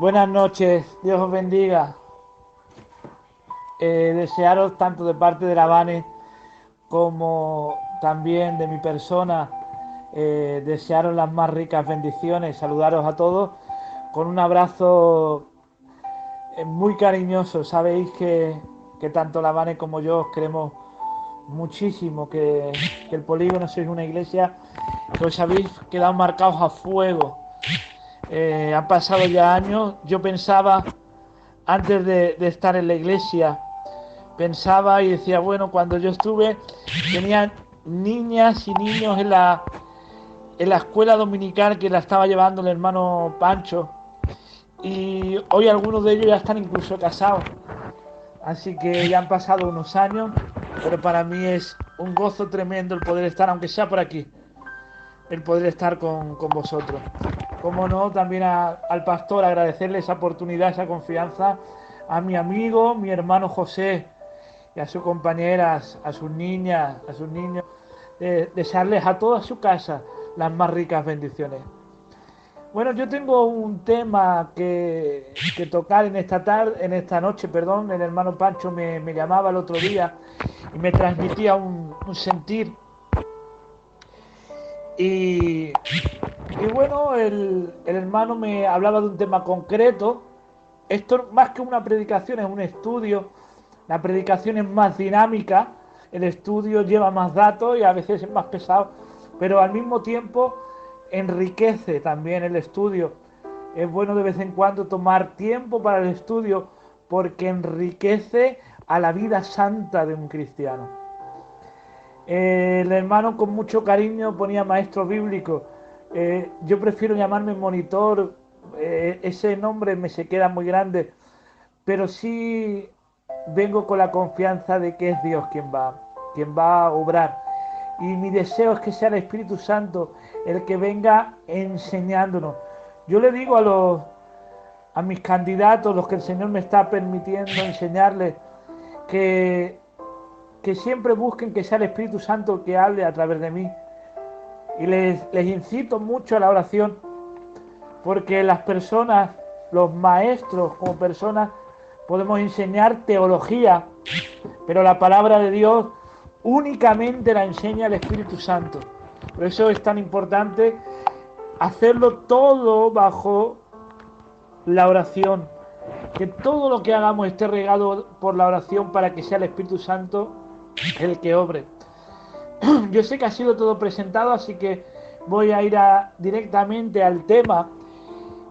Buenas noches, Dios os bendiga. Desearos tanto de parte de la Vane como también de mi persona, desearos las más ricas bendiciones, saludaros a todos con un abrazo muy cariñoso. Sabéis que tanto la Vane como yo os queremos muchísimo, que el Polígono sois una iglesia que os habéis quedado marcados a fuego. Han pasado ya años, yo pensaba antes de estar en la iglesia, pensaba y decía, bueno, cuando yo estuve, tenía niñas y niños en la escuela dominical que la estaba llevando el hermano Pancho, y hoy algunos de ellos ya están incluso casados, así que ya han pasado unos años, pero para mí es un gozo tremendo el poder estar, aunque sea por aquí, el poder estar con vosotros. Como no, también al pastor agradecerle esa oportunidad, esa confianza, a mi amigo, mi hermano José, y a sus compañeras, a sus niñas, a sus niños, desearles a toda su casa las más ricas bendiciones. Bueno, yo tengo un tema que tocar en esta tarde, en esta noche, perdón. El hermano Pancho me llamaba el otro día y me transmitía un sentir. Y, y bueno, el hermano me hablaba de un tema concreto. Esto más que una predicación es un estudio. La predicación es más dinámica, el estudio lleva más datos y a veces es más pesado, pero al mismo tiempo enriquece también el estudio. Es bueno de vez en cuando tomar tiempo para el estudio porque enriquece a la vida santa de un cristiano. El hermano con mucho cariño ponía maestro bíblico. Yo prefiero llamarme monitor, ese nombre me se queda muy grande, pero sí vengo con la confianza de que es Dios quien va a obrar. Y mi deseo es que sea el Espíritu Santo el que venga enseñándonos. Yo le digo a mis candidatos, los que el Señor me está permitiendo enseñarles, que, que siempre busquen que sea el Espíritu Santo el que hable a través de mí. Y les incito mucho a la oración, porque las personas, los maestros como personas, podemos enseñar teología, pero la palabra de Dios únicamente la enseña el Espíritu Santo. Por eso es tan importante hacerlo todo bajo la oración, que todo lo que hagamos esté regado por la oración para que sea el Espíritu Santo el que obre. Yo sé que ha sido todo presentado, así que voy a ir directamente al tema.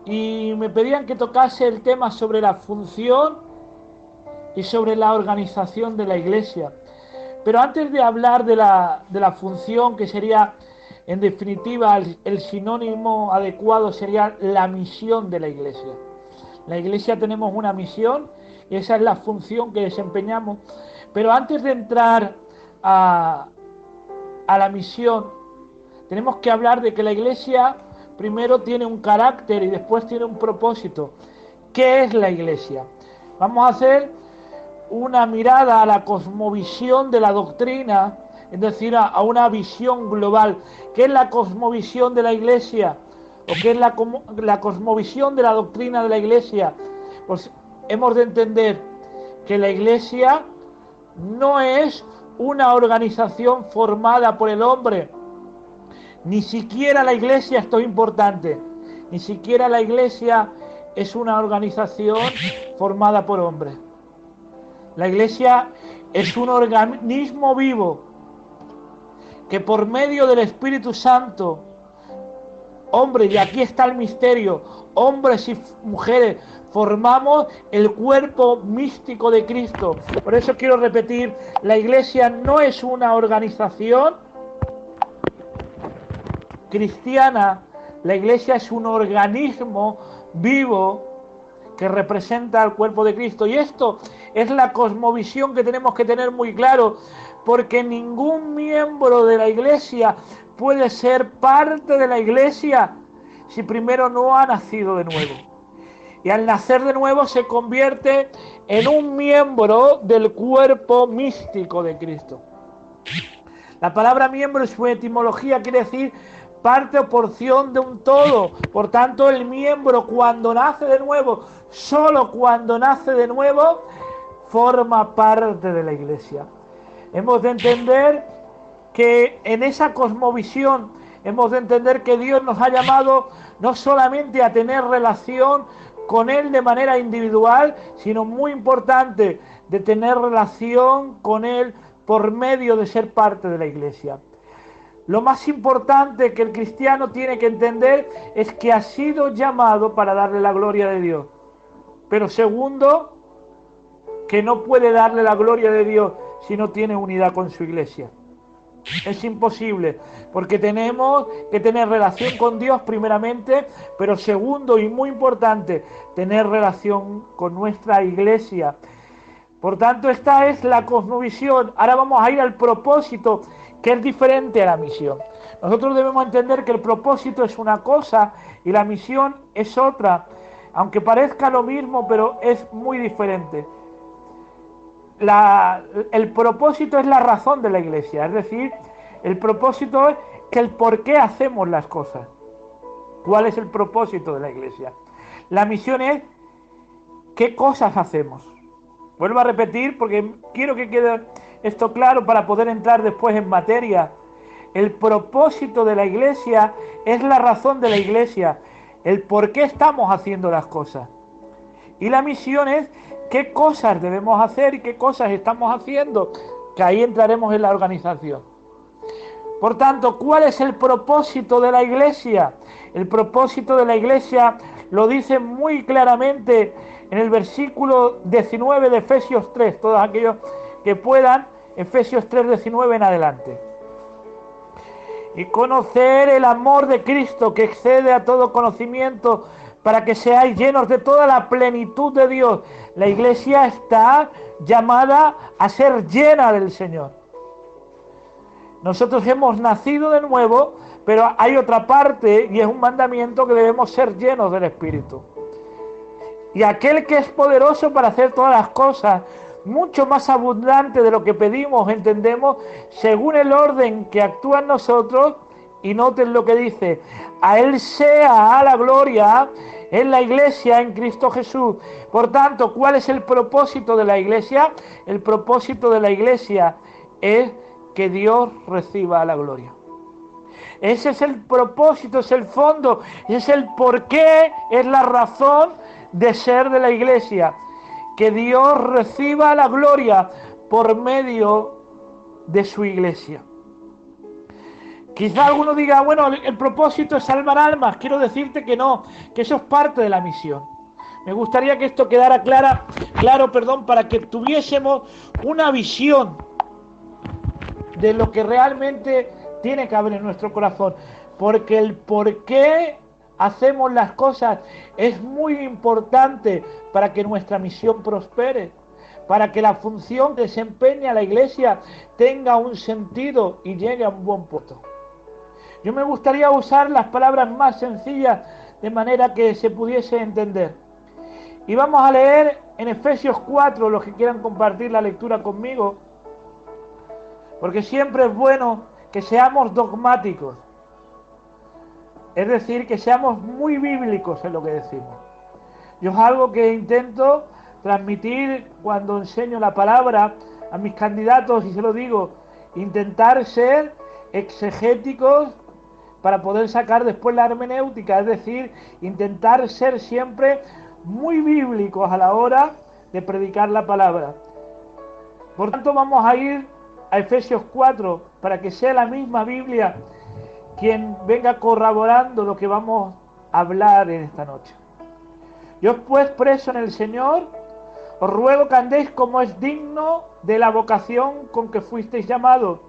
Y me pedían que tocase el tema sobre la función y sobre la organización de la iglesia. Pero antes de hablar de la función, que sería, en definitiva, el sinónimo adecuado sería la misión de la iglesia. La iglesia tenemos una misión y esa es la función que desempeñamos. Pero antes de entrar a, a la misión, tenemos que hablar de que la iglesia primero tiene un carácter y después tiene un propósito. ¿Qué es la iglesia? Vamos a hacer una mirada a la cosmovisión de la doctrina, es decir, a una visión global. ¿Qué es la cosmovisión de la iglesia? ¿O qué es la cosmovisión de la doctrina de la iglesia? Pues hemos de entender que la iglesia no es una organización formada por el hombre. Ni siquiera la iglesia, esto es importante, ni siquiera la iglesia es una organización formada por hombres. La iglesia es un organismo vivo que por medio del Espíritu Santo, hombres, y aquí está el misterio, hombres y mujeres, formamos el cuerpo místico de Cristo. Por eso quiero repetir, la iglesia no es una organización cristiana, la iglesia es un organismo vivo que representa al cuerpo de Cristo. Y esto es la cosmovisión que tenemos que tener muy claro, porque ningún miembro de la iglesia puede ser parte de la iglesia si primero no ha nacido de nuevo. Y al nacer de nuevo se convierte en un miembro del cuerpo místico de Cristo. La palabra miembro, en su etimología, quiere decir parte o porción de un todo. Por tanto, el miembro cuando nace de nuevo, solo cuando nace de nuevo, forma parte de la iglesia. Hemos de entender que en esa cosmovisión hemos de entender que Dios nos ha llamado no solamente a tener relación con Él de manera individual, sino muy importante, de tener relación con Él por medio de ser parte de la iglesia. Lo más importante que el cristiano tiene que entender es que ha sido llamado para darle la gloria de Dios. Pero segundo, que no puede darle la gloria de Dios si no tiene unidad con su iglesia. Es imposible, porque tenemos que tener relación con Dios primeramente, pero segundo y muy importante, tener relación con nuestra iglesia. Por tanto, esta es la cosmovisión. Ahora vamos a ir al propósito, que es diferente a la misión. Nosotros debemos entender que el propósito es una cosa y la misión es otra, aunque parezca lo mismo, pero es muy diferente. El propósito es la razón de la iglesia, es decir, el propósito es que el por qué hacemos las cosas. ¿Cuál es el propósito de la iglesia? La misión es qué cosas hacemos. Vuelvo a repetir porque quiero que quede esto claro para poder entrar después en materia. El propósito de la iglesia es la razón de la iglesia, el por qué estamos haciendo las cosas. Y la misión es qué cosas debemos hacer y qué cosas estamos haciendo, que ahí entraremos en la organización. Por tanto, ¿cuál es el propósito de la iglesia? El propósito de la iglesia lo dice muy claramente en el versículo 19 de Efesios 3, todos aquellos que puedan, Efesios 3, 19 en adelante. Y conocer el amor de Cristo que excede a todo conocimiento, para que seáis llenos de toda la plenitud de Dios. La iglesia está llamada a ser llena del Señor. Nosotros hemos nacido de nuevo, pero hay otra parte y es un mandamiento que debemos ser llenos del Espíritu. Y aquel que es poderoso para hacer todas las cosas, mucho más abundante de lo que pedimos, entendemos, según el orden que actúa en nosotros. Y noten lo que dice: a Él sea la gloria en la iglesia, en Cristo Jesús. Por tanto, ¿cuál es el propósito de la iglesia? El propósito de la iglesia es que Dios reciba la gloria. Ese es el propósito, es el fondo, es el porqué, es la razón de ser de la iglesia. Que Dios reciba la gloria por medio de su iglesia. Quizá alguno diga, bueno, el propósito es salvar almas. Quiero decirte que no, que eso es parte de la misión. Me gustaría que esto quedara claro, para que tuviésemos una visión de lo que realmente tiene que haber en nuestro corazón. Porque el por qué hacemos las cosas es muy importante para que nuestra misión prospere, para que la función que desempeña la iglesia tenga un sentido y llegue a un buen puerto. Yo me gustaría usar las palabras más sencillas de manera que se pudiese entender. Y vamos a leer en Efesios 4, los que quieran compartir la lectura conmigo, porque siempre es bueno que seamos dogmáticos, es decir, que seamos muy bíblicos en lo que decimos. Yo es algo que intento transmitir cuando enseño la palabra a mis candidatos, y se lo digo, intentar ser exegéticos para poder sacar después la hermenéutica, es decir, intentar ser siempre muy bíblicos a la hora de predicar la palabra. Por tanto, vamos a ir a Efesios 4 para que sea la misma Biblia quien venga corroborando lo que vamos a hablar en esta noche. Yo pues, preso en el Señor, os ruego que andéis como es digno de la vocación con que fuisteis llamados,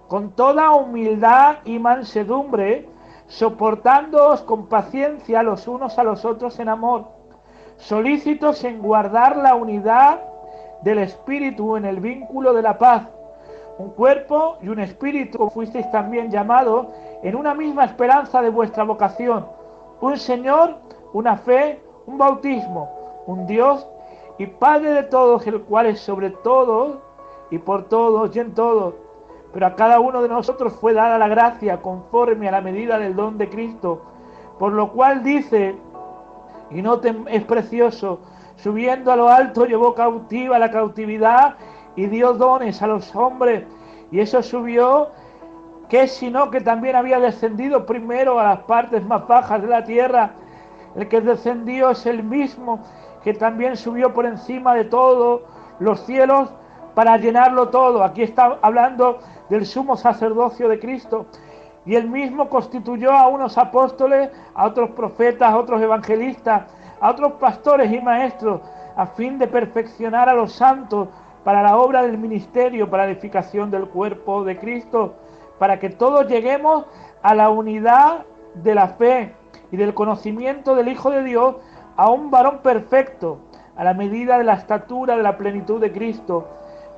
con toda humildad y mansedumbre, soportándoos con paciencia los unos a los otros en amor, solícitos en guardar la unidad del Espíritu en el vínculo de la paz, un cuerpo y un espíritu, como fuisteis también llamados, en una misma esperanza de vuestra vocación, un Señor, una fe, un bautismo, un Dios y Padre de todos, el cual es sobre todos y por todos y en todos. pero a cada uno de nosotros fue dada la gracia conforme a la medida del don de Cristo, por lo cual dice, y noten, es precioso, subiendo a lo alto llevó cautiva la cautividad y dio dones a los hombres, y eso subió, que sino que también había descendido primero a las partes más bajas de la tierra. El que descendió es el mismo que también subió por encima de todos los cielos para llenarlo todo. Aquí está hablando del sumo sacerdocio de Cristo. Y él mismo constituyó a unos apóstoles, a otros profetas, a otros evangelistas, a otros pastores y maestros, a fin de perfeccionar a los santos para la obra del ministerio, para la edificación del cuerpo de Cristo, para que todos lleguemos a la unidad de la fe y del conocimiento del Hijo de Dios, a un varón perfecto, a la medida de la estatura de la plenitud de Cristo,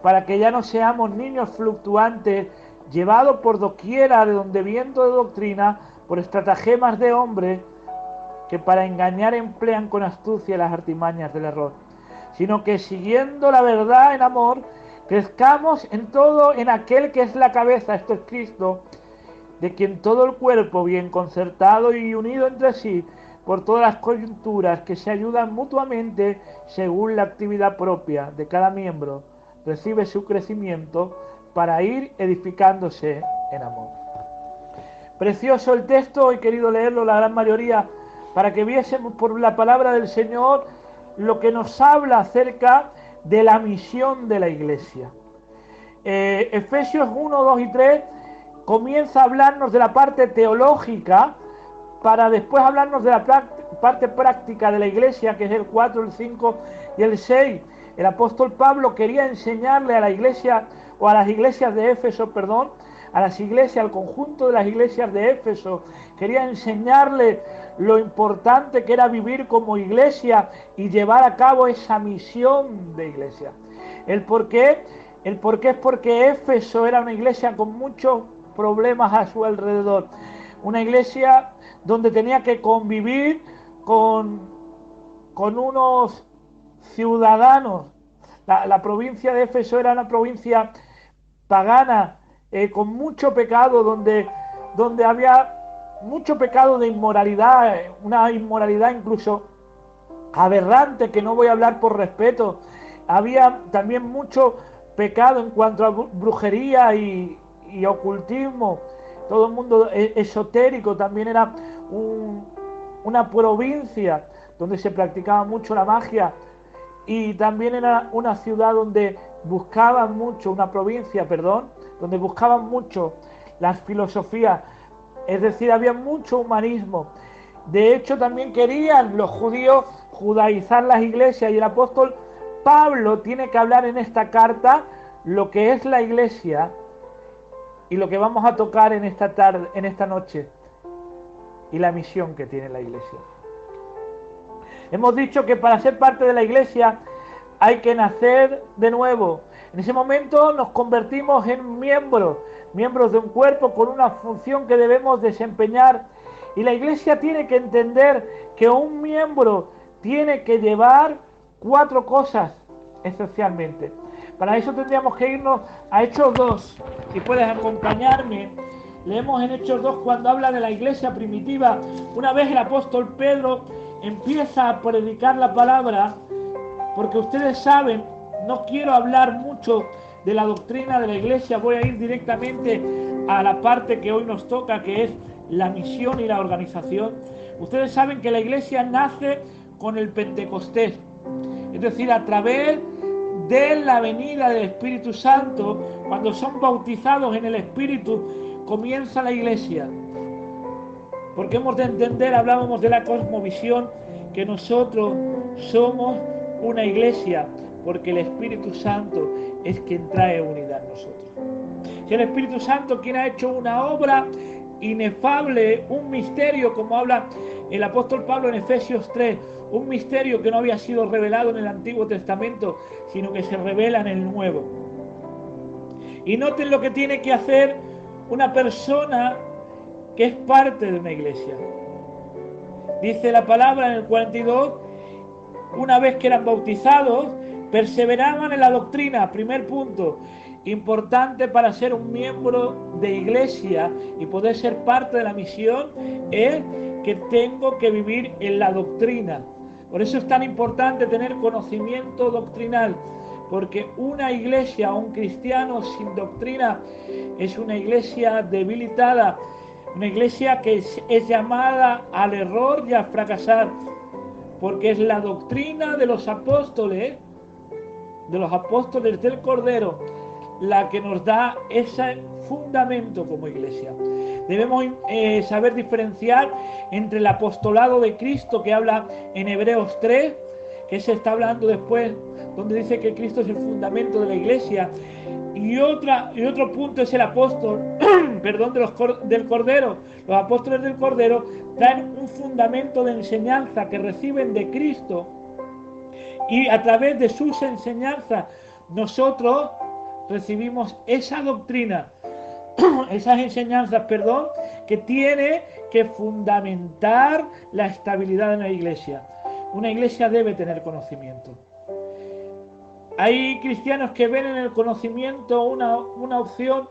para que ya no seamos niños fluctuantes, llevados por doquiera de donde viento de doctrina, por estratagemas de hombres que para engañar emplean con astucia las artimañas del error, sino que siguiendo la verdad en amor, crezcamos en todo en aquel que es la cabeza, esto es Cristo, de quien todo el cuerpo, bien concertado y unido entre sí, por todas las coyunturas que se ayudan mutuamente según la actividad propia de cada miembro, recibe su crecimiento para ir edificándose en amor. Precioso el texto, he querido leerlo la gran mayoría para que viésemos por la palabra del Señor lo que nos habla acerca de la misión de la iglesia. Efesios 1, 2 y 3 comienza a hablarnos de la parte teológica para después hablarnos de la parte práctica de la iglesia, que es el 4, el 5 y el 6. El apóstol Pablo quería enseñarle a la iglesia, o a las iglesias de Éfeso, perdón, a las iglesias, al conjunto de las iglesias de Éfeso, quería enseñarle lo importante que era vivir como iglesia y llevar a cabo esa misión de iglesia. El por qué es porque Éfeso era una iglesia con muchos problemas a su alrededor, una iglesia donde tenía que convivir con unos ciudadanos. La provincia de Éfeso era una provincia pagana, con mucho pecado, donde había mucho pecado de inmoralidad, una inmoralidad incluso aberrante, que no voy a hablar por respeto. Había también mucho pecado en cuanto a brujería y ocultismo. Todo el mundo esotérico. También era una provincia donde se practicaba mucho la magia, y también era una ciudad donde buscaban mucho, una provincia, perdón, donde buscaban mucho las filosofías, es decir, había mucho humanismo. De hecho, también querían los judíos judaizar las iglesias, y el apóstol Pablo tiene que hablar en esta carta lo que es la iglesia y lo que vamos a tocar en esta tarde, en esta noche, y la misión que tiene la iglesia. Hemos dicho que para ser parte de la iglesia hay que nacer de nuevo. En ese momento nos convertimos en miembros de un cuerpo con una función que debemos desempeñar. Y la iglesia tiene que entender que un miembro tiene que llevar 4 cosas esencialmente. Para eso tendríamos que irnos a Hechos 2. Si puedes acompañarme, leemos en Hechos 2 cuando habla de la iglesia primitiva. Una vez el apóstol Pedro empieza a predicar la palabra, porque ustedes saben, no quiero hablar mucho de la doctrina de la iglesia, voy a ir directamente a la parte que hoy nos toca, que es la misión y la organización. Ustedes saben que la iglesia nace con el Pentecostés, es decir, a través de la venida del Espíritu Santo. Cuando son bautizados en el Espíritu, comienza la iglesia. Porque hemos de entender, hablábamos de la cosmovisión, que nosotros somos una iglesia, porque el Espíritu Santo es quien trae unidad en nosotros. Si el Espíritu Santo, quien ha hecho una obra inefable, un misterio, como habla el apóstol Pablo en Efesios 3, un misterio que no había sido revelado en el Antiguo Testamento, sino que se revela en el Nuevo. Y noten lo que tiene que hacer una persona que es parte de una iglesia. Dice la palabra en el 42, una vez que eran bautizados, perseveraban en la doctrina, primer punto, importante para ser un miembro de iglesia y poder ser parte de la misión es que tengo que vivir en la doctrina. Por eso es tan importante tener conocimiento doctrinal, porque una iglesia o un cristiano sin doctrina es una iglesia debilitada, una iglesia que es llamada al error y a fracasar, porque es la doctrina de los apóstoles del Cordero, la que nos da ese fundamento como iglesia. Debemos saber diferenciar entre el apostolado de Cristo, que habla en Hebreos 3, que se está hablando después, donde dice que Cristo es el fundamento de la iglesia, y otro punto es el apóstol, perdón, del Cordero. Los apóstoles del Cordero traen un fundamento de enseñanza que reciben de Cristo, y a través de sus enseñanzas nosotros recibimos esa doctrina, esas enseñanzas, que tiene que fundamentar la estabilidad de una iglesia. Una iglesia debe tener conocimiento. Hay cristianos que ven en el conocimiento una opción.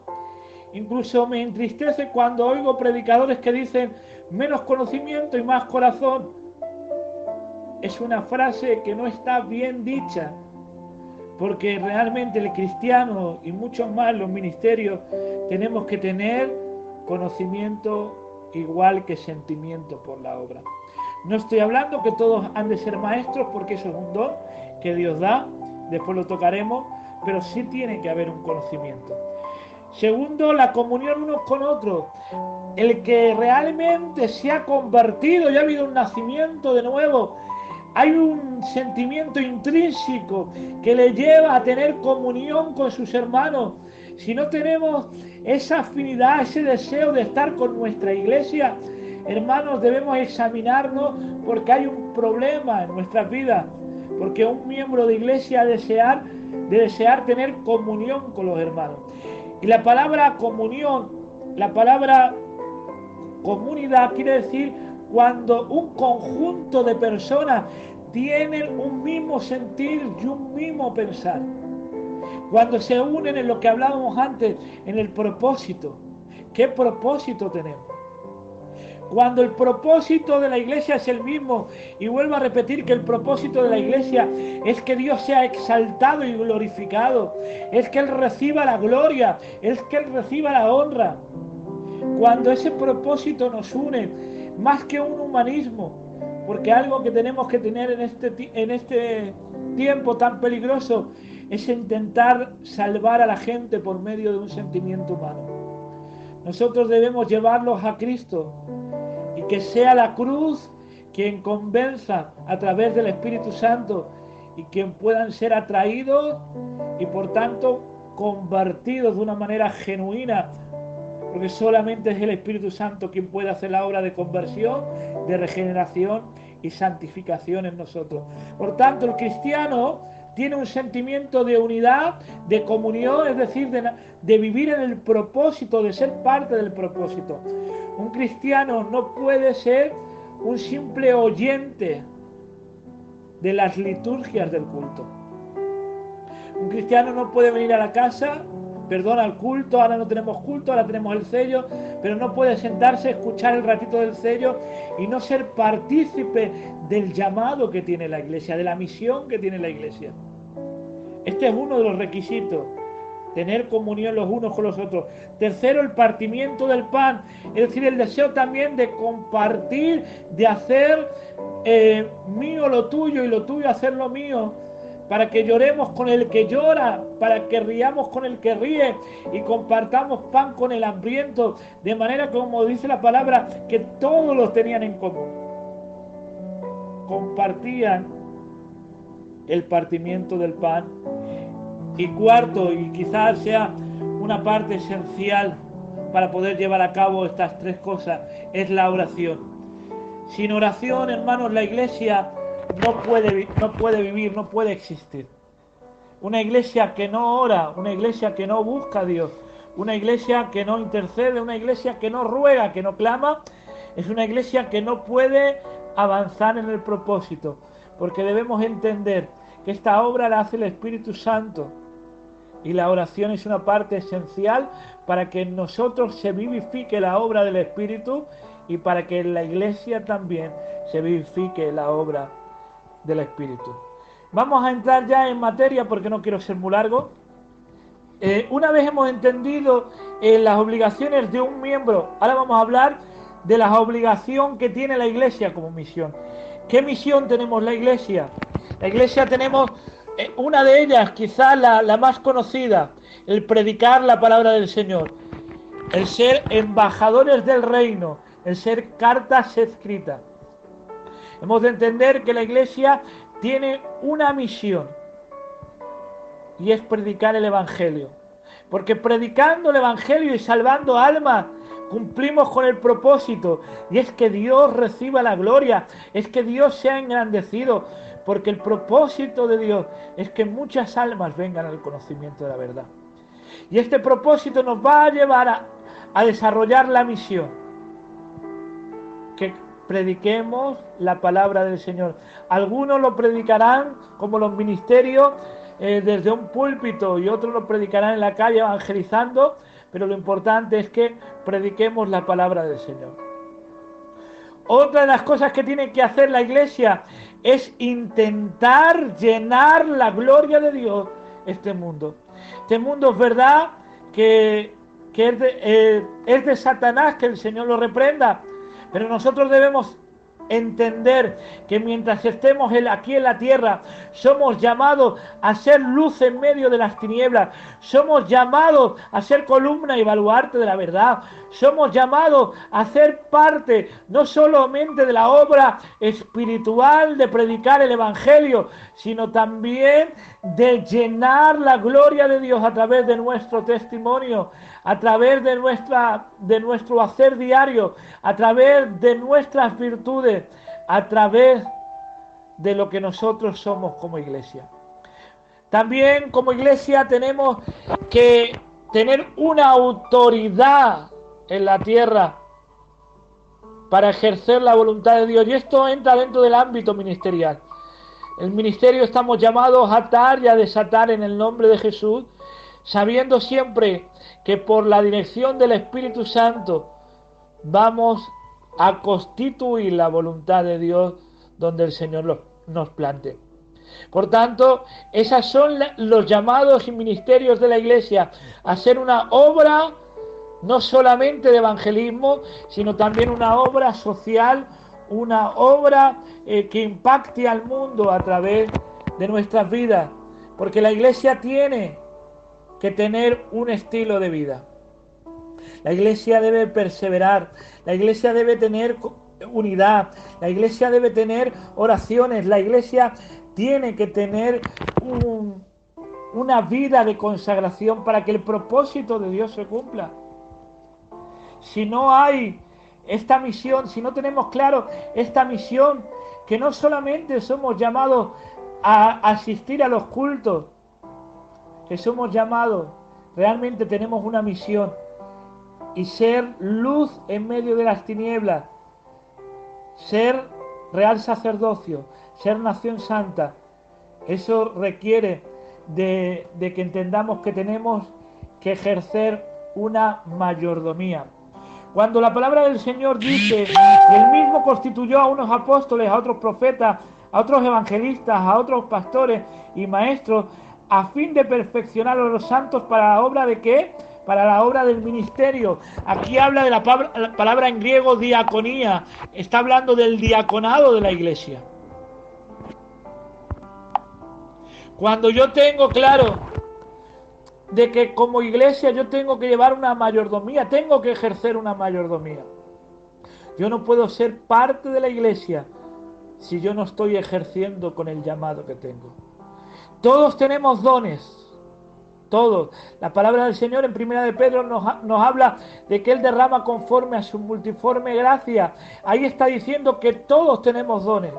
Incluso me entristece cuando oigo predicadores que dicen menos conocimiento y más corazón. Es una frase que no está bien dicha, porque realmente el cristiano y muchos más los ministerios tenemos que tener conocimiento igual que sentimiento por la obra. No estoy hablando que todos han de ser maestros, porque eso es un don que Dios da, después lo tocaremos, pero sí tiene que haber un conocimiento. Segundo, la comunión unos con otros. El que realmente se ha convertido y ha habido un nacimiento de nuevo, hay un sentimiento intrínseco que le lleva a tener comunión con sus hermanos. Si no tenemos esa afinidad, ese deseo de estar con nuestra iglesia, hermanos, debemos examinarnos, porque hay un problema en nuestras vidas. Porque un miembro de iglesia de desear tener comunión con los hermanos. Y la palabra comunión, la palabra comunidad, quiere decir cuando un conjunto de personas tienen un mismo sentir y un mismo pensar. Cuando se unen en lo que hablábamos antes, en el propósito. ¿Qué propósito tenemos? Cuando el propósito de la iglesia es el mismo, y vuelvo a repetir que el propósito de la iglesia es que Dios sea exaltado y glorificado, es que Él reciba la gloria, es que Él reciba la honra. Cuando ese propósito nos une, más que un humanismo, porque algo que tenemos que tener en este tiempo tan peligroso es intentar salvar a la gente por medio de un sentimiento humano. Nosotros debemos llevarlos a Cristo, y que sea la cruz quien convenza a través del Espíritu Santo, y quien puedan ser atraídos y por tanto convertidos de una manera genuina, porque solamente es el Espíritu Santo quien puede hacer la obra de conversión, de regeneración y santificación en nosotros. Por tanto, el cristiano tiene un sentimiento de unidad, de comunión, es decir, de vivir en el propósito, de ser parte del propósito. Un cristiano no puede ser un simple oyente de las liturgias del culto. Un cristiano no puede venir a la casa, al culto, ahora no tenemos culto, ahora tenemos el sello, pero no puede sentarse, escuchar el ratito del sello y no ser partícipe del llamado que tiene la iglesia, de la misión que tiene la iglesia. Este es uno de los requisitos, tener comunión los unos con los otros. Tercero, el partimiento del pan, es decir, el deseo también de compartir, de hacer mío lo tuyo y lo tuyo hacer lo mío, para que lloremos con el que llora, para que riamos con el que ríe y compartamos pan con el hambriento, de manera como dice la palabra, que todos los tenían en común. Compartían el partimiento del pan. Y cuarto, y quizás sea una parte esencial para poder llevar a cabo estas tres cosas, es la oración. Sin oración, hermanos, la iglesia no puede vivir, no puede existir. Una iglesia que no ora, una iglesia que no busca a Dios, una iglesia que no intercede, una iglesia que no ruega, que no clama, es una iglesia que no puede avanzar en el propósito, porque debemos entender que esta obra la hace el Espíritu Santo. Y la oración es una parte esencial para que en nosotros se vivifique la obra del Espíritu y para que en la iglesia también se vivifique la obra del Espíritu. Vamos a entrar ya en materia porque no quiero ser muy largo. Una vez hemos entendido las obligaciones de un miembro, ahora vamos a hablar de la obligación que tiene la iglesia como misión. ¿Qué misión tenemos la iglesia? La iglesia tenemos una de ellas, quizás la más conocida, el predicar la palabra del Señor, el ser embajadores del reino, el ser cartas escritas. Hemos de entender que la iglesia tiene una misión y es predicar el evangelio, porque predicando el evangelio y salvando almas cumplimos con el propósito, y es que Dios reciba la gloria, es que Dios sea engrandecido, porque el propósito de Dios es que muchas almas vengan al conocimiento de la verdad. Y este propósito nos va a llevar a desarrollar la misión, que prediquemos la palabra del Señor. Algunos lo predicarán como los ministerios desde un púlpito, y otros lo predicarán en la calle evangelizando, pero lo importante es que prediquemos la palabra del Señor. Otra de las cosas que tiene que hacer la iglesia es intentar llenar la gloria de Dios este mundo. Este mundo es verdad que es de Satanás, que el Señor lo reprenda, pero nosotros debemos entender que mientras estemos aquí en la tierra, somos llamados a ser luz en medio de las tinieblas, somos llamados a ser columna y baluarte de la verdad, somos llamados a ser parte no solamente de la obra espiritual de predicar el evangelio, sino también de llenar la gloria de Dios a través de nuestro testimonio, a través de nuestro hacer diario, a través de nuestras virtudes, a través de lo que nosotros somos como iglesia. También como iglesia tenemos que tener una autoridad en la tierra para ejercer la voluntad de Dios, y esto entra dentro del ámbito ministerial. El ministerio estamos llamados a atar y a desatar en el nombre de Jesús, sabiendo siempre que por la dirección del Espíritu Santo vamos a constituir la voluntad de Dios donde el Señor nos plante. Por tanto, esos son los llamados y ministerios de la iglesia, a hacer una obra no solamente de evangelismo, sino también una obra social, una obra que impacte al mundo a través de nuestras vidas, porque la iglesia tiene que tener un estilo de vida. La iglesia debe perseverar, la iglesia debe tener unidad, la iglesia debe tener oraciones, la iglesia tiene que tener una vida de consagración para que el propósito de Dios se cumpla. Si no hay esta misión, si no tenemos claro esta misión, que no solamente somos llamados a asistir a los cultos, que somos llamados, realmente tenemos una misión, y ser luz en medio de las tinieblas, ser real sacerdocio, ser nación santa. Eso requiere de que entendamos que tenemos que ejercer una mayordomía. Cuando la palabra del Señor dice que Él mismo constituyó a unos apóstoles, a otros profetas, a otros evangelistas, a otros pastores y maestros, a fin de perfeccionar a los santos para la obra de ¿qué? Para la obra del ministerio. Aquí habla de la palabra en griego diaconía, está hablando del diaconado de la iglesia. Cuando yo tengo claro de que como iglesia yo tengo que llevar una mayordomía, tengo que ejercer una mayordomía. Yo no puedo ser parte de la iglesia si yo no estoy ejerciendo con el llamado que tengo. Todos tenemos dones, todos. La palabra del Señor en Primera de Pedro nos habla de que Él derrama conforme a su multiforme gracia. Ahí está diciendo que todos tenemos dones.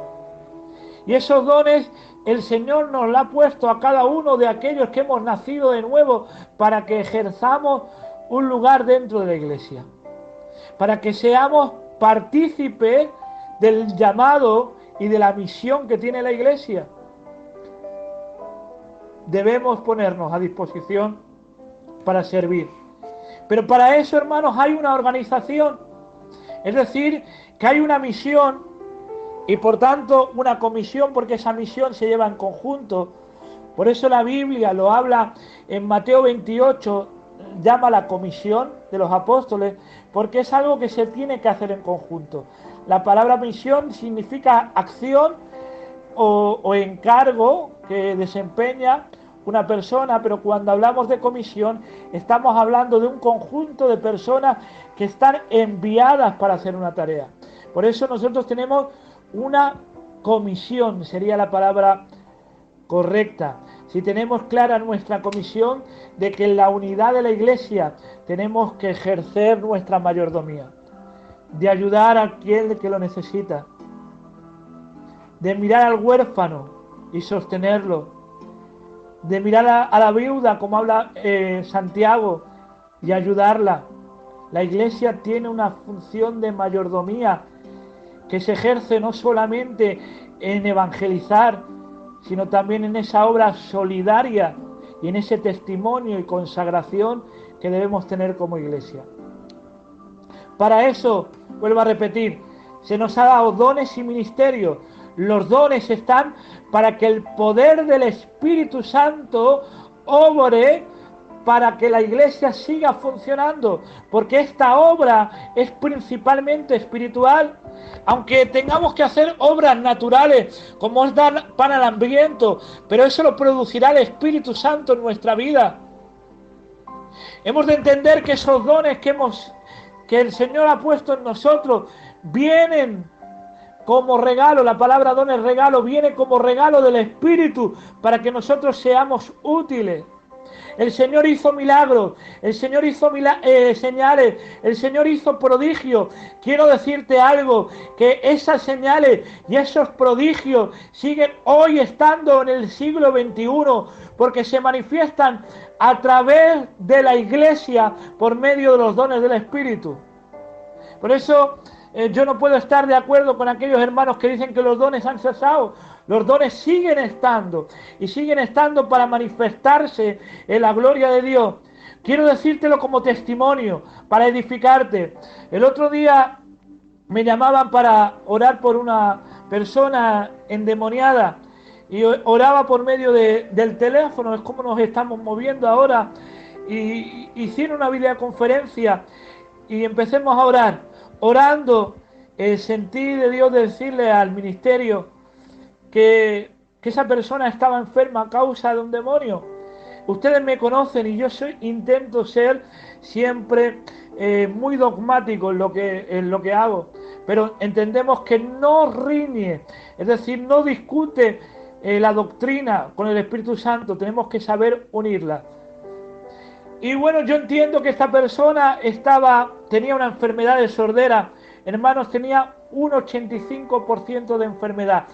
Y esos dones el Señor nos los ha puesto a cada uno de aquellos que hemos nacido de nuevo para que ejerzamos un lugar dentro de la iglesia. Para que seamos partícipes del llamado y de la misión que tiene la iglesia. debemos ponernos a disposición para servir. Pero para eso, hermanos, hay una organización. Es decir, que hay una misión y por tanto una comisión, porque esa misión se lleva en conjunto. Por eso la Biblia lo habla en Mateo 28, llama la comisión de los apóstoles, porque es algo que se tiene que hacer en conjunto. La palabra misión significa acción o encargo que desempeña una persona, pero cuando hablamos de comisión estamos hablando de un conjunto de personas que están enviadas para hacer una tarea. Por eso nosotros tenemos una comisión, sería la palabra correcta. Si tenemos clara nuestra comisión de que en la unidad de la Iglesia tenemos que ejercer nuestra mayordomía, de ayudar a quien que lo necesita, de mirar al huérfano y sostenerlo, de mirar a la viuda, como habla Santiago, y ayudarla. La Iglesia tiene una función de mayordomía que se ejerce no solamente en evangelizar, sino también en esa obra solidaria y en ese testimonio y consagración que debemos tener como Iglesia. Para eso, vuelvo a repetir, se nos ha dado dones y ministerios. Los dones están para que el poder del Espíritu Santo obre para que la Iglesia siga funcionando, porque esta obra es principalmente espiritual. Aunque tengamos que hacer obras naturales, como es dar pan al hambriento, pero eso lo producirá el Espíritu Santo en nuestra vida. Hemos de entender que esos dones que el Señor ha puesto en nosotros vienen como regalo. La palabra don es regalo, viene como regalo del Espíritu para que nosotros seamos útiles. El Señor hizo milagros, el Señor hizo señales, el Señor hizo prodigios. Quiero decirte algo, que esas señales y esos prodigios siguen hoy estando en el siglo XXI, porque se manifiestan a través de la Iglesia por medio de los dones del Espíritu. Por eso yo no puedo estar de acuerdo con aquellos hermanos que dicen que los dones han cesado. Los dones siguen estando y siguen estando para manifestarse en la gloria de Dios. Quiero decírtelo como testimonio, para edificarte. El otro día me llamaban para orar por una persona endemoniada y oraba por medio del teléfono, es como nos estamos moviendo ahora, y hicieron una videoconferencia y empecemos a orar. Orando, sentí de Dios decirle al ministerio que esa persona estaba enferma a causa de un demonio. Ustedes me conocen y yo intento ser siempre muy dogmático en lo que hago, pero entendemos que no riñe, es decir, no discute la doctrina con el Espíritu Santo, tenemos que saber unirla. Y bueno, yo entiendo que esta persona tenía una enfermedad de sordera. Hermanos, tenía un 85% de enfermedad.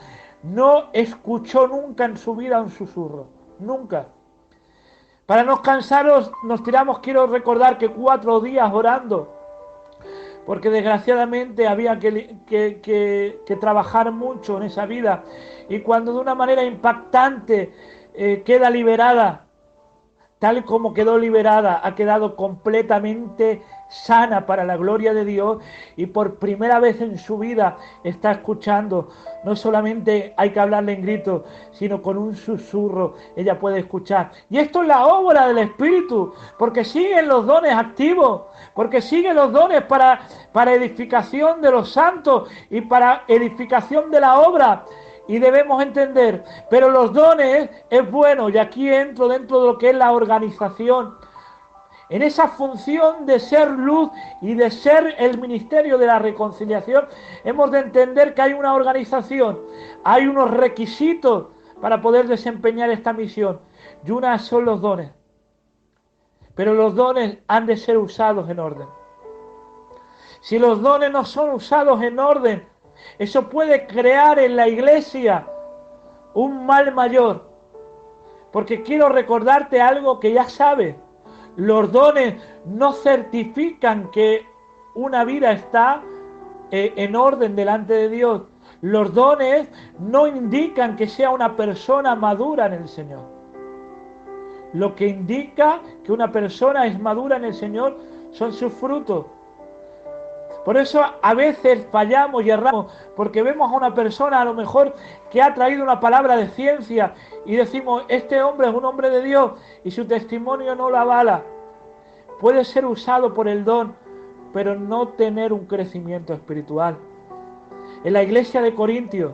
No escuchó nunca en su vida un susurro, nunca. Para no cansaros, nos tiramos, quiero recordar que 4 días orando, porque desgraciadamente había que trabajar mucho en esa vida, y cuando de una manera impactante queda liberada, tal como quedó liberada, ha quedado completamente sana para la gloria de Dios, y por primera vez en su vida está escuchando. No solamente hay que hablarle en gritos, sino con un susurro ella puede escuchar. Y esto es la obra del Espíritu, porque siguen los dones activos, porque siguen los dones para edificación de los santos y para edificación de la obra. Y debemos entender, pero los dones es bueno, y aquí entro dentro de lo que es la organización, en esa función de ser luz y de ser el ministerio de la reconciliación. Hemos de entender que hay una organización, hay unos requisitos para poder desempeñar esta misión, y una son los dones. Pero los dones han de ser usados en orden. Si los dones no son usados en orden, eso puede crear en la Iglesia un mal mayor. Porque quiero recordarte algo que ya sabes. Los dones no certifican que una vida está en orden delante de Dios. Los dones no indican que sea una persona madura en el Señor. Lo que indica que una persona es madura en el Señor son sus frutos. Por eso a veces fallamos y erramos, porque vemos a una persona a lo mejor que ha traído una palabra de ciencia y decimos, este hombre es un hombre de Dios y su testimonio no lo avala. Puede ser usado por el don, pero no tener un crecimiento espiritual. En la iglesia de Corintios,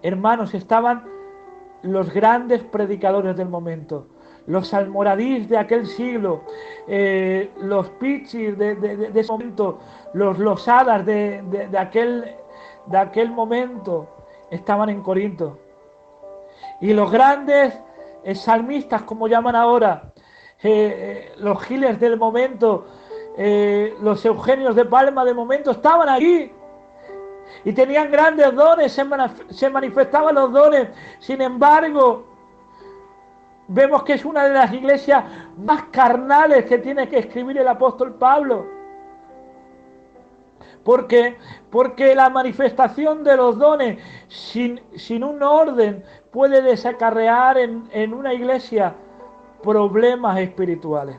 hermanos, estaban los grandes predicadores del momento, los almoradís de aquel siglo, los pichis de ese momento, los hadas de aquel momento, estaban en Corinto. Y los grandes salmistas, como llaman ahora, los giles del momento, los Eugenios de Palma del momento, estaban allí. Y tenían grandes dones, se manifestaban los dones. Sin embargo, vemos que es una de las iglesias más carnales que tiene que escribir el apóstol Pablo. Porque la manifestación de los dones sin un orden puede desacarrear en una iglesia problemas espirituales.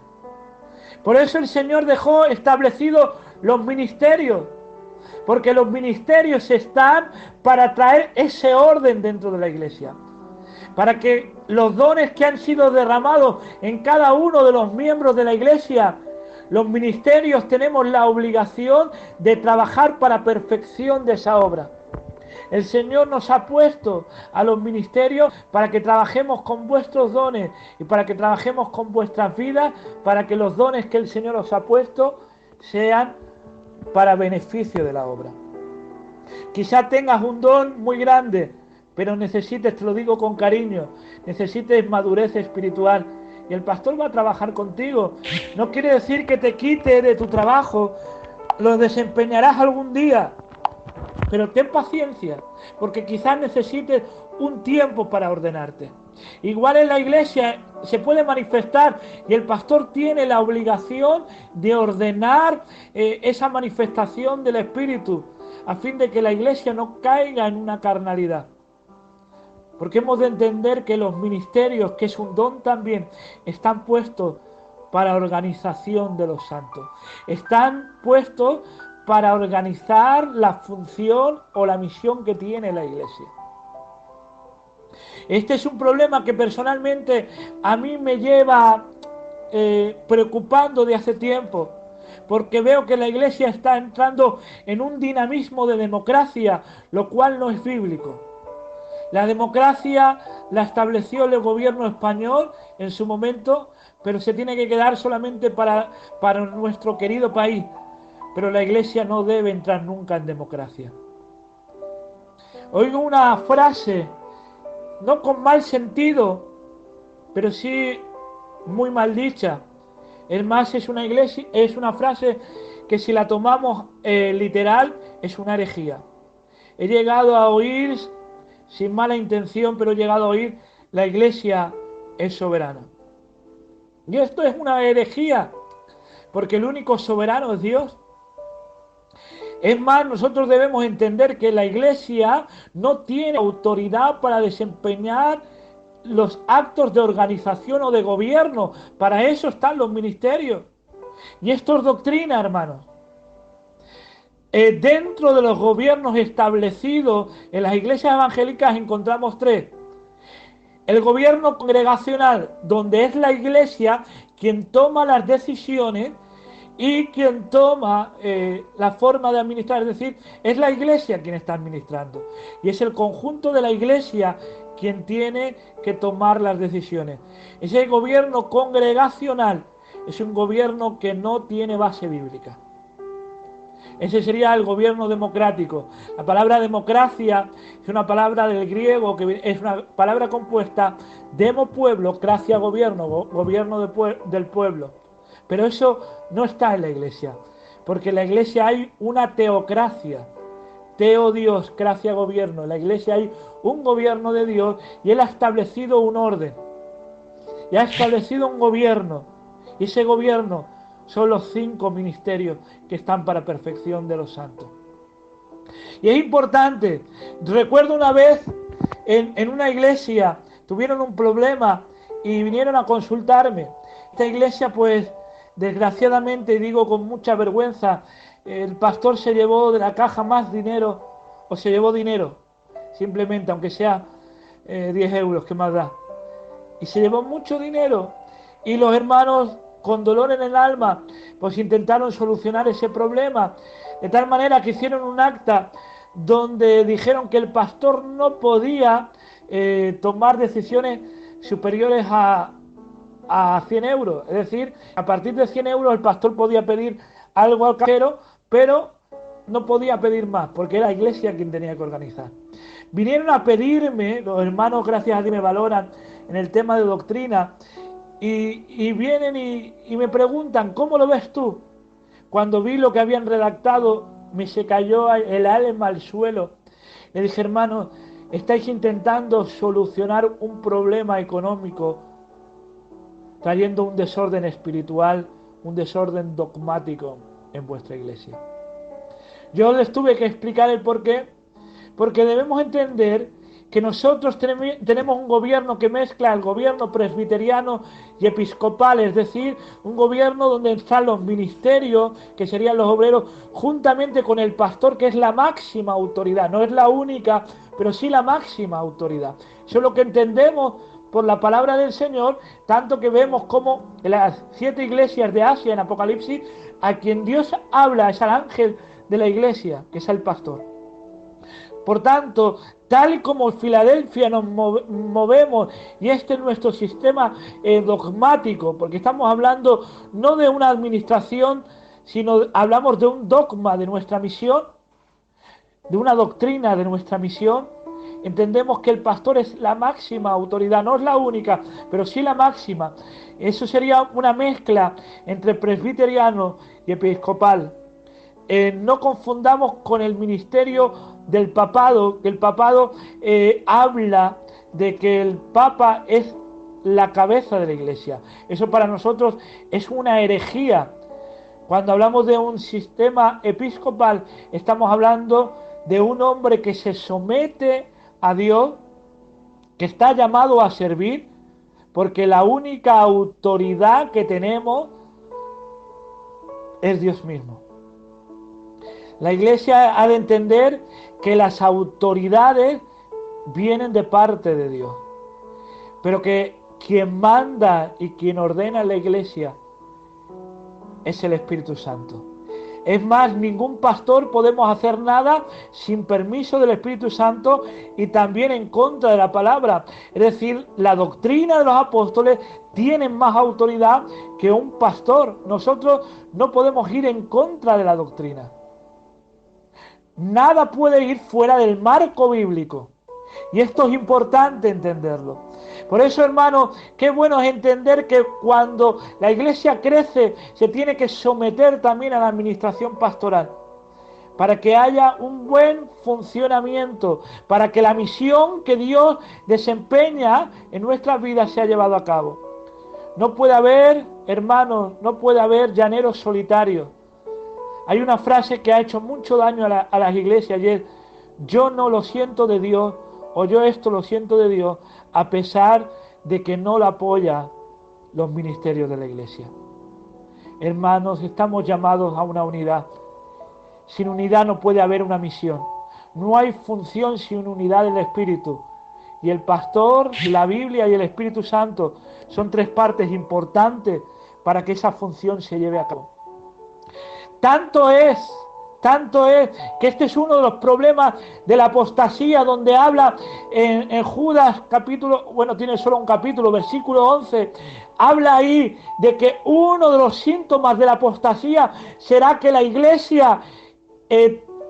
Por eso el Señor dejó establecidos los ministerios, porque los ministerios están para traer ese orden dentro de la iglesia, para que los dones que han sido derramados en cada uno de los miembros de la iglesia, los ministerios tenemos la obligación de trabajar para perfección de esa obra. El Señor nos ha puesto a los ministerios para que trabajemos con vuestros dones y para que trabajemos con vuestras vidas, para que los dones que el Señor os ha puesto sean para beneficio de la obra. Quizá tengas un don muy grande, pero necesites, te lo digo con cariño, necesites madurez espiritual. Y el pastor va a trabajar contigo. No quiere decir que te quite de tu trabajo, lo desempeñarás algún día, pero ten paciencia, porque quizás necesites un tiempo para ordenarte. Igual en la iglesia se puede manifestar y el pastor tiene la obligación de ordenar esa manifestación del Espíritu, a fin de que la iglesia no caiga en una carnalidad. Porque hemos de entender que los ministerios, que es un don también, están puestos para organización de los santos. Están puestos para organizar la función o la misión que tiene la iglesia. Este es un problema que personalmente a mí me lleva preocupando de hace tiempo, porque veo que la iglesia está entrando en un dinamismo de democracia, lo cual no es bíblico. La democracia la estableció el gobierno español en su momento, pero se tiene que quedar solamente para nuestro querido país. Pero la iglesia no debe entrar nunca en democracia. Oigo una frase, no con mal sentido, pero sí muy mal dicha. Es más, es una frase que si la tomamos literal, es una herejía. He llegado a oír, sin mala intención, pero he llegado a oír, la iglesia es soberana. Y esto es una herejía, porque el único soberano es Dios. Es más, nosotros debemos entender que la iglesia no tiene autoridad para desempeñar los actos de organización o de gobierno. Para eso están los ministerios. Y esto es doctrina, hermanos. Dentro de los gobiernos establecidos en las iglesias evangélicas encontramos tres. El gobierno congregacional, donde es la iglesia quien toma las decisiones y quien toma la forma de administrar, es decir, es la iglesia quien está administrando. Y es el conjunto de la iglesia quien tiene que tomar las decisiones. Ese gobierno congregacional es un gobierno que no tiene base bíblica. Ese sería el gobierno democrático. La palabra democracia es una palabra del griego que es una palabra compuesta demo pueblo, cracia gobierno, gobierno del pueblo. Pero eso no está en la iglesia, porque en la iglesia hay una teocracia. Teo Dios, cracia gobierno. En la iglesia hay un gobierno de Dios y Él ha establecido un orden. Y ha establecido un gobierno. Y ese gobierno son los 5 ministerios que están para perfección de los santos. Y es importante, recuerdo una vez en una iglesia tuvieron un problema y vinieron a consultarme. Esta iglesia, pues, desgraciadamente, digo con mucha vergüenza, el pastor se llevó de la caja más dinero, o se llevó dinero, simplemente, aunque sea 10 euros, ¿qué más da? Y se llevó mucho dinero. Y los hermanos, con dolor en el alma, pues intentaron solucionar ese problema, de tal manera que hicieron un acta donde dijeron que el pastor no podía tomar decisiones superiores a 100 euros. Es decir, a partir de 100 euros el pastor podía pedir algo al cajero, pero no podía pedir más, porque era la iglesia quien tenía que organizar. Vinieron a pedirme, los hermanos, gracias a Dios, me valoran en el tema de doctrina, y vienen y me preguntan, ¿cómo lo ves tú? Cuando vi lo que habían redactado, me se cayó el alma al suelo. Le dije, hermanos, estáis intentando solucionar un problema económico, trayendo un desorden espiritual, un desorden dogmático en vuestra iglesia. Yo les tuve que explicar el porqué, porque debemos entender que nosotros tenemos un gobierno que mezcla el gobierno presbiteriano y episcopal, es decir, un gobierno donde están los ministerios, que serían los obreros, juntamente con el pastor, que es la máxima autoridad, no es la única, pero sí la máxima autoridad. Eso es lo que entendemos por la palabra del Señor, tanto que vemos como en las 7 iglesias de Asia en Apocalipsis, a quien Dios habla es al ángel de la iglesia, que es el pastor. Por tanto, tal y como en Filadelfia nos movemos, y este es nuestro sistema dogmático, porque estamos hablando no de una administración, sino hablamos de un dogma de nuestra misión, de una doctrina de nuestra misión. Entendemos que el pastor es la máxima autoridad, no es la única, pero sí la máxima. Eso sería una mezcla entre presbiteriano y episcopal. No confundamos con el ministerio del papado, que el papado habla de que el papa es la cabeza de la iglesia. Eso para nosotros es una herejía. Cuando hablamos de un sistema episcopal, estamos hablando de un hombre que se somete a Dios, que está llamado a servir, porque la única autoridad que tenemos es Dios mismo. La iglesia ha de entender que las autoridades vienen de parte de Dios, pero que quien manda y quien ordena en la iglesia es el Espíritu Santo. Es más, ningún pastor podemos hacer nada sin permiso del Espíritu Santo y también en contra de la palabra. Es decir, la doctrina de los apóstoles tiene más autoridad que un pastor. Nosotros no podemos ir en contra de la doctrina. Nada puede ir fuera del marco bíblico. Y esto es importante entenderlo. Por eso, hermanos, qué bueno es entender que cuando la iglesia crece, se tiene que someter también a la administración pastoral, para que haya un buen funcionamiento, para que la misión que Dios desempeña en nuestras vidas sea llevada a cabo. No puede haber, hermanos, no puede haber llaneros solitarios. Hay una frase que ha hecho mucho daño a las iglesias y es: yo no lo siento de Dios, o yo esto lo siento de Dios, a pesar de que no lo apoya los ministerios de la iglesia. Hermanos, estamos llamados a una unidad. Sin unidad no puede haber una misión. No hay función sin unidad del Espíritu. Y el pastor, la Biblia y el Espíritu Santo son 3 partes importantes para que esa función se lleve a cabo. Tanto es que este es uno de los problemas de la apostasía, donde habla en Judas capítulo, bueno, tiene solo un capítulo, versículo 11, habla ahí de que uno de los síntomas de la apostasía será que la iglesia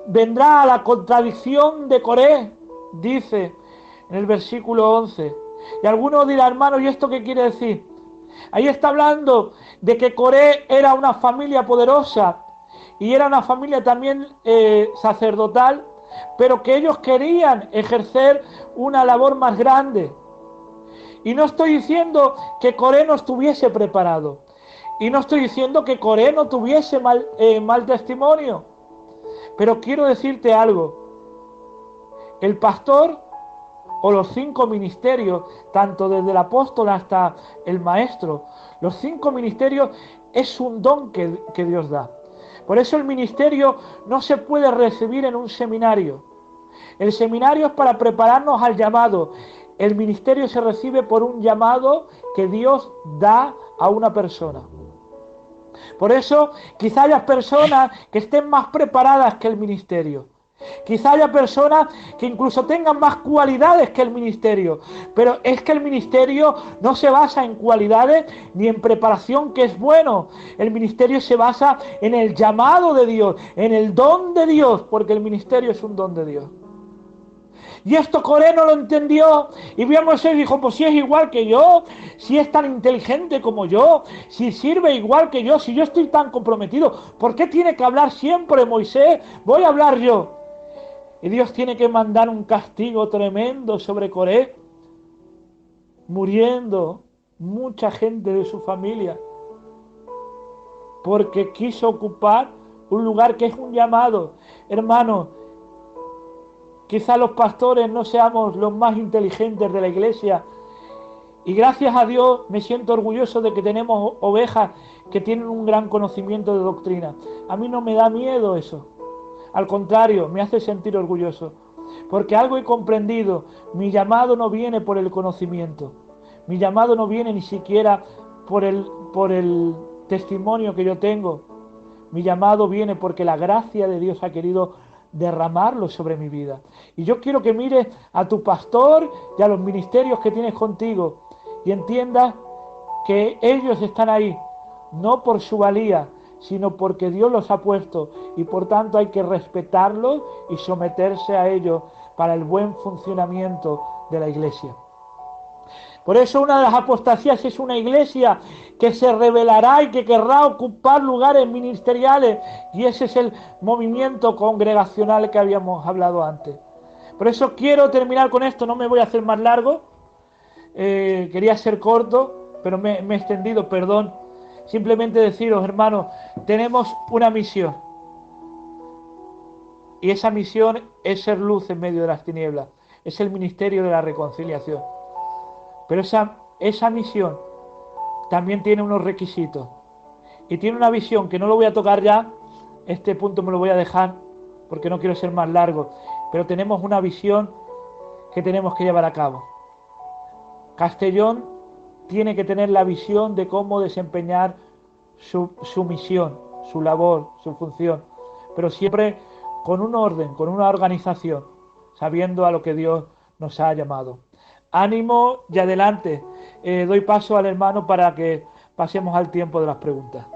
vendrá a la contradicción de Coré, dice en el versículo 11. Y algunos dirán, hermano, ¿y esto qué quiere decir? Ahí está hablando de que Coré era una familia poderosa, y era una familia también sacerdotal, pero que ellos querían ejercer una labor más grande. Y no estoy diciendo que Coré no estuviese preparado. Y no estoy diciendo que Coré no tuviese mal testimonio. Pero quiero decirte algo. El pastor o los 5 ministerios, tanto desde el apóstol hasta el maestro. Los 5 ministerios es un don que Dios da. Por eso el ministerio no se puede recibir en un seminario. El seminario es para prepararnos al llamado. El ministerio se recibe por un llamado que Dios da a una persona. Por eso quizá haya personas que estén más preparadas que el ministerio. Quizá haya personas que incluso tengan más cualidades que el ministerio, pero es que el ministerio no se basa en cualidades ni en preparación, que es bueno. El ministerio se basa en el llamado de Dios, en el don de Dios, porque el ministerio es un don de Dios. Y esto Coré no lo entendió y vio a Moisés y dijo, pues si es igual que yo, si es tan inteligente como yo, si sirve igual que yo, si yo estoy tan comprometido, ¿por qué tiene que hablar siempre Moisés? Voy a hablar yo. Y Dios tiene que mandar un castigo tremendo sobre Coré, muriendo mucha gente de su familia, porque quiso ocupar un lugar que es un llamado. Hermano, quizá los pastores no seamos los más inteligentes de la iglesia, y gracias a Dios me siento orgulloso de que tenemos ovejas que tienen un gran conocimiento de doctrina. A mí no me da miedo eso. Al contrario, me hace sentir orgulloso. Porque algo he comprendido. Mi llamado no viene por el conocimiento. Mi llamado no viene ni siquiera por el testimonio que yo tengo. Mi llamado viene porque la gracia de Dios ha querido derramarlo sobre mi vida. Y yo quiero que mires a tu pastor y a los ministerios que tienes contigo y entiendas que ellos están ahí, no por su valía, sino porque Dios los ha puesto, y por tanto hay que respetarlos y someterse a ellos para el buen funcionamiento de la iglesia. Por eso una de las apostasías es una iglesia que se rebelará y que querrá ocupar lugares ministeriales, y ese es el movimiento congregacional que habíamos hablado antes. Por eso quiero terminar con esto, no me voy a hacer más largo, quería ser corto, pero me he extendido, perdón. Simplemente deciros, hermanos, tenemos una misión, y esa misión es ser luz en medio de las tinieblas, es el ministerio de la reconciliación. Pero esa misión también tiene unos requisitos y tiene una visión que no lo voy a tocar ya. Este punto me lo voy a dejar porque no quiero ser más largo, pero tenemos una visión que tenemos que llevar a cabo. Castellón tiene que tener la visión de cómo desempeñar su misión, su labor, su función, pero siempre con un orden, con una organización, sabiendo a lo que Dios nos ha llamado. Ánimo y adelante. Doy paso al hermano para que pasemos al tiempo de las preguntas.